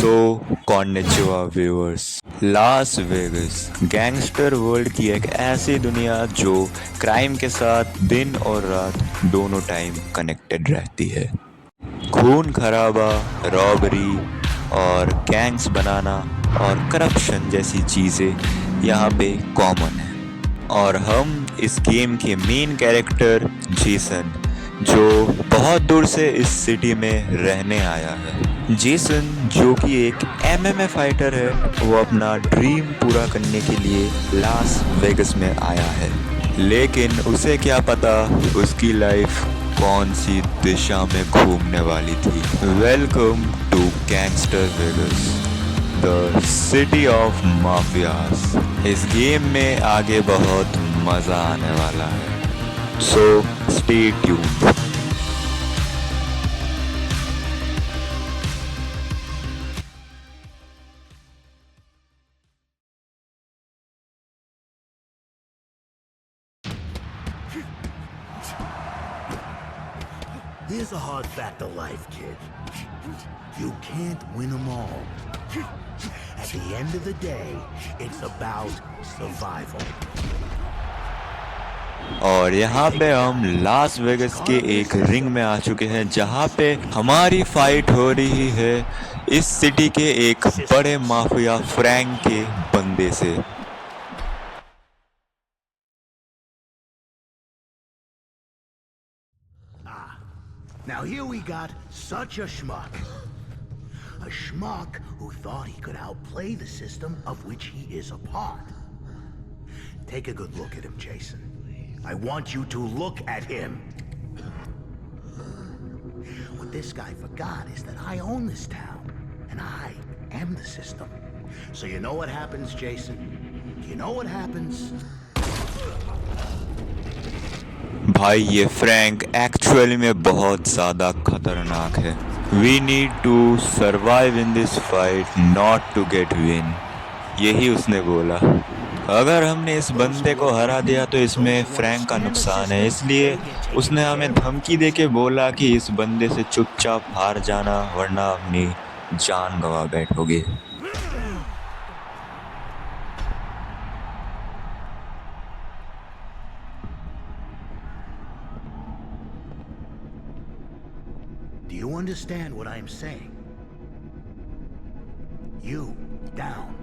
सो कॉन्निचिवा viewers. Las Vegas gangster world की एक ऐसी दुनिया जो क्राइम के साथ दिन और रात दोनों टाइम कनेक्टेड रहती है। खून खराबा, रॉबरी और गैंग्स बनाना और करप्शन जैसी चीज़ें यहाँ पे कॉमन है। और हम इस गेम के मेन कैरेक्टर जेसन, जो बहुत दूर से इस सिटी में रहने आया है। जेसन जो कि एक एमएमए फाइटर है, वो अपना ड्रीम पूरा करने के लिए लास वेगस में आया है। लेकिन उसे क्या पता उसकी लाइफ कौन सी दिशा में घूमने वाली थी। Welcome to gangster Vegas, the city of mafias. इस गेम में आगे बहुत मजा आने वाला है, so stay tuned. Here's a hard fact of life, kid. You can't win them all. At the end of the day, it's about survival. और यहाँ पे हम लास वेगस के एक रिंग में आ चुके हैं, जहाँ पे हमारी फाइट हो रही है इस सिटी के एक बड़े माफिया फ्रैंक के बंदे से। Now here we got such a schmuck. A schmuck who thought he could outplay the system of which he is a part. Take a good look at him, Jason. I want you to look at him. What this guy forgot is that I own this town, and I am the system. So you know what happens, Jason? You know what happens? भाई ये Frank actually में बहुत ज़्यादा खतरनाक है। We need to survive in this fight, not to get win, यही उसने बोला। अगर हमने इस बंदे को हरा दिया तो इसमें फ्रैंक का नुकसान है, इसलिए उसने हमें धमकी देके बोला कि इस बंदे से चुपचाप हार जाना, वरना अपनी जान गंवा बैठोगे। Do you understand what I'm saying? You, down,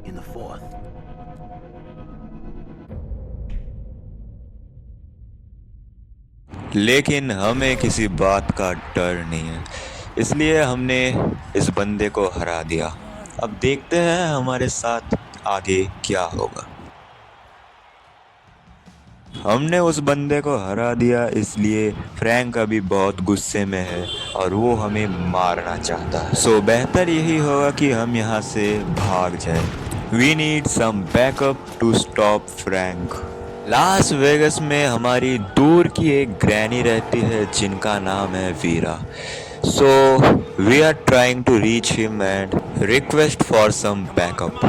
in the fourth. लेकिन हमें किसी बात का डर नहीं है, इसलिए हमने इस बंदे को हरा दिया। अब देखते हैं हमारे साथ आगे क्या होगा। हमने उस बंदे को हरा दिया, इसलिए फ्रैंक अभी बहुत गुस्से में है और वो हमें मारना चाहता है। सो बेहतर यही होगा कि हम यहाँ से भाग जाएं। We need some backup to stop Frank. Las Vegas में हमारी दूर की एक ग्रैनी रहती है जिनका नाम है Vera. So we are trying to reach him and request for some backup.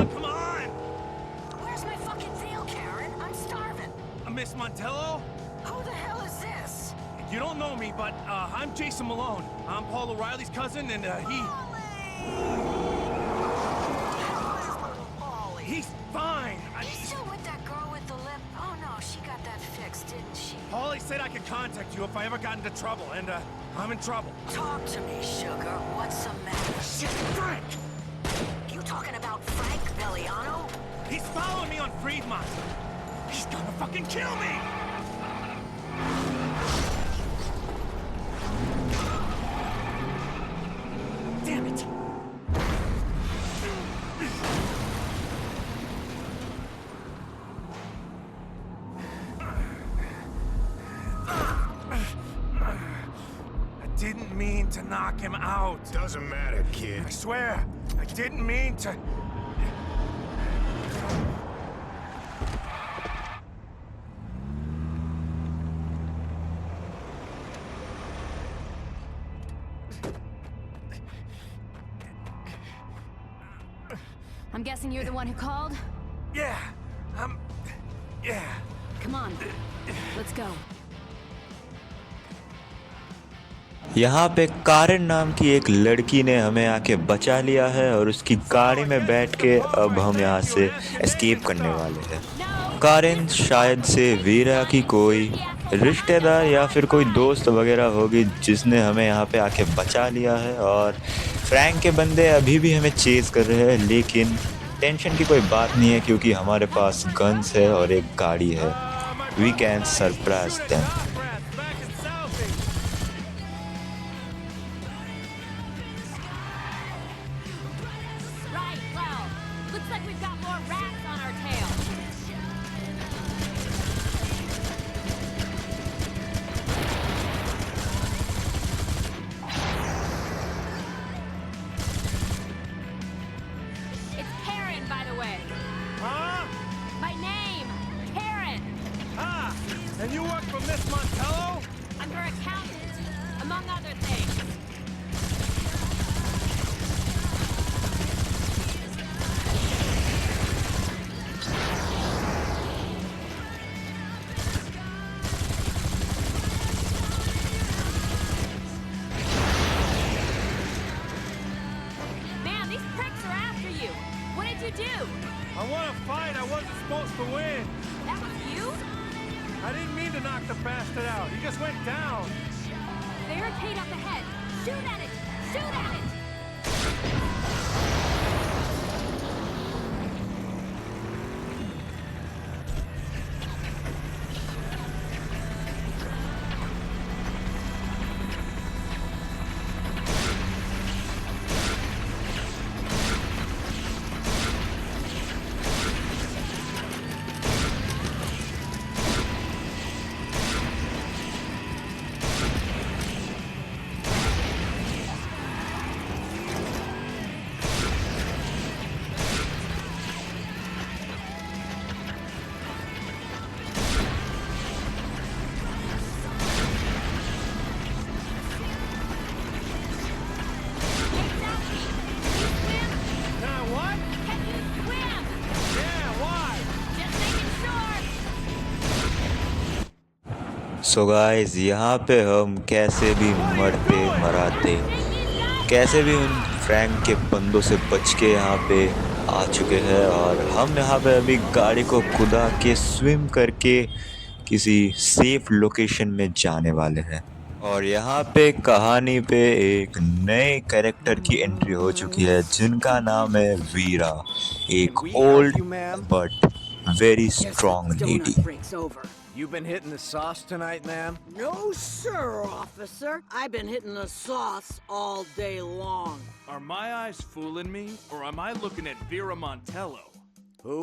Miss Montello? Who the hell is this? You don't know me, but I'm Jason Malone. I'm Paul O'Reilly's cousin, and he's fine. You still with that girl with the lip? Oh no, she got that fixed, didn't she? Paulie said I could contact you if I ever got into trouble, and I'm in trouble. Talk to me, sugar. What's the matter? Shit, Frank! You talking about Frank Belliano? He's following me on Fremont. He's gonna fucking kill me! Damn it! I didn't mean to knock him out. Doesn't matter, kid. I swear, I didn't mean to. I'm guessing you're the one who called? Yeah, yeah. Come on, let's go. यहाँ पे Kieron नाम की एक लड़की ने हमें आके बचा लिया है और उसकी गाड़ी में बैठ के अब हम यहाँ से एस्केप करने वाले हैं। कारिन शायद से वीरा की कोई रिश्तेदार या फिर कोई दोस्त वगैरह होगी जिसने हमें यहाँ पे आके बचा लिया है और फ्रैंक के बंदे अभी भी हमें चेज़ कर रहे हैं, लेकिन टेंशन की कोई बात नहीं है क्योंकि हमारे पास गन्स है और एक गाड़ी है। We can surprise them. Rats back in Southie. Right, well, looks like we've got more rats on our tail. It's Karen, by the way. Huh? My name, Karen. Ah! And you work for Miss Montello? I'm her accountant, among other things. Man, these pricks are after you. What did you do? I won a fight I wasn't supposed to win. That was you? I didn't mean to knock the bastard out. He just went down. Barricade up ahead. Shoot at it! Shoot at it! Can I what? Can you swim? Yeah, why? Just making sure. So guys यहाँ पे हम कैसे भी मरते मराते कैसे भी उन Frank के बंदों से बच के यहाँ पे आ चुके हैं और हम यहाँ पे अभी गाड़ी को कुदा के स्विम करके किसी सेफ लोकेशन में जाने वाले हैं। और यहाँ पे कहानी पे एक नए कैरेक्टर की एंट्री हो चुकी है जिनका नाम है वीरा, एक old but very strong lady. Breaks over. You been hitting the sauce tonight, ma'am? No, sir, officer. I've been hitting the sauce all day long. Are my eyes fooling me, or am I looking at Vera Montello? Who?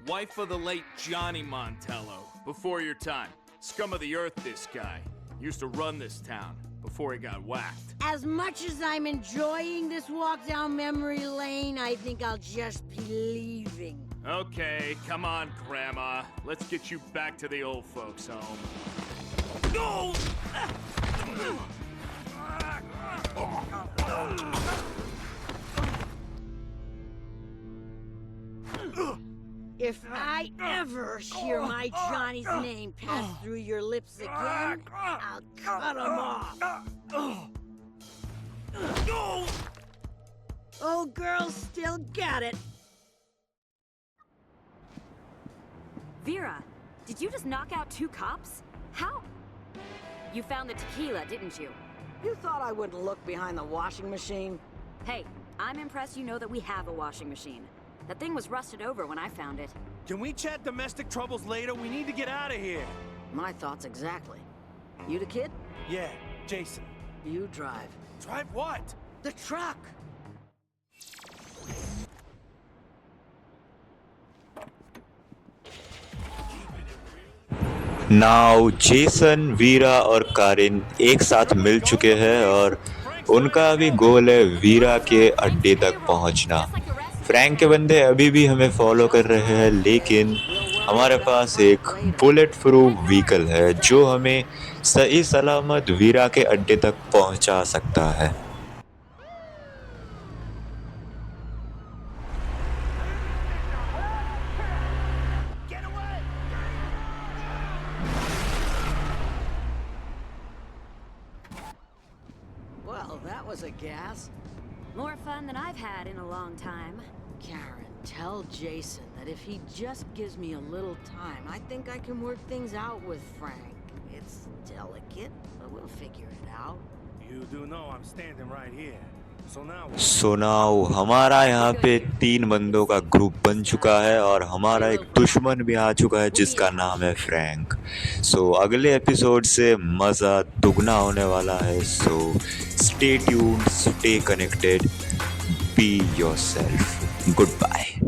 Wife of the late Johnny Montello. Before your time. Scum of the earth, this guy. Used to run this town before he got whacked. As much as I'm enjoying this walk down memory lane, I think I'll just be leaving. Okay, come on, Grandma. Let's get you back to the old folks' home. No! If I ever hear my Johnny's name pass through your lips again, I'll cut him off. Old girl still got it. Vera, did you just knock out 2 cops? How? You found the tequila, didn't you? You thought I wouldn't look behind the washing machine? Hey, I'm impressed you know that we have a washing machine. That thing was rusted over when I found it. Can we chat domestic troubles later? We need to get out of here. My thoughts exactly. You the kid? Yeah, Jason. You drive. Drive what? The truck! Now Jason, Vera और Karin एक साथ मिल चुके हैं और उनका अभी गोल है वीरा के अड्डे तक पहुंचना। फ्रैंक के बंदे अभी भी हमें फॉलो कर रहे हैं, लेकिन हमारे पास एक बुलेट प्रूफ व्हीकल है जो हमें सही सलामत वीरा के अड्डे तक पहुंचा सकता है। that was a gas. More fun than I've had in a long time. Karen, tell Jason that if he just gives me a little time, I think I can work things out with Frank. It's delicate, but we'll figure it out. You do know I'm standing right here. So now so now हमारा यहाँ पे 3 बंदों का group बन चुका है और हमारा एक दुश्मन भी आ चुका है जिसका नाम है फ्रैंक। सो अगले एपिसोड से मज़ा दुगना होने वाला है। So stay tuned, stay connected, be yourself. Good bye.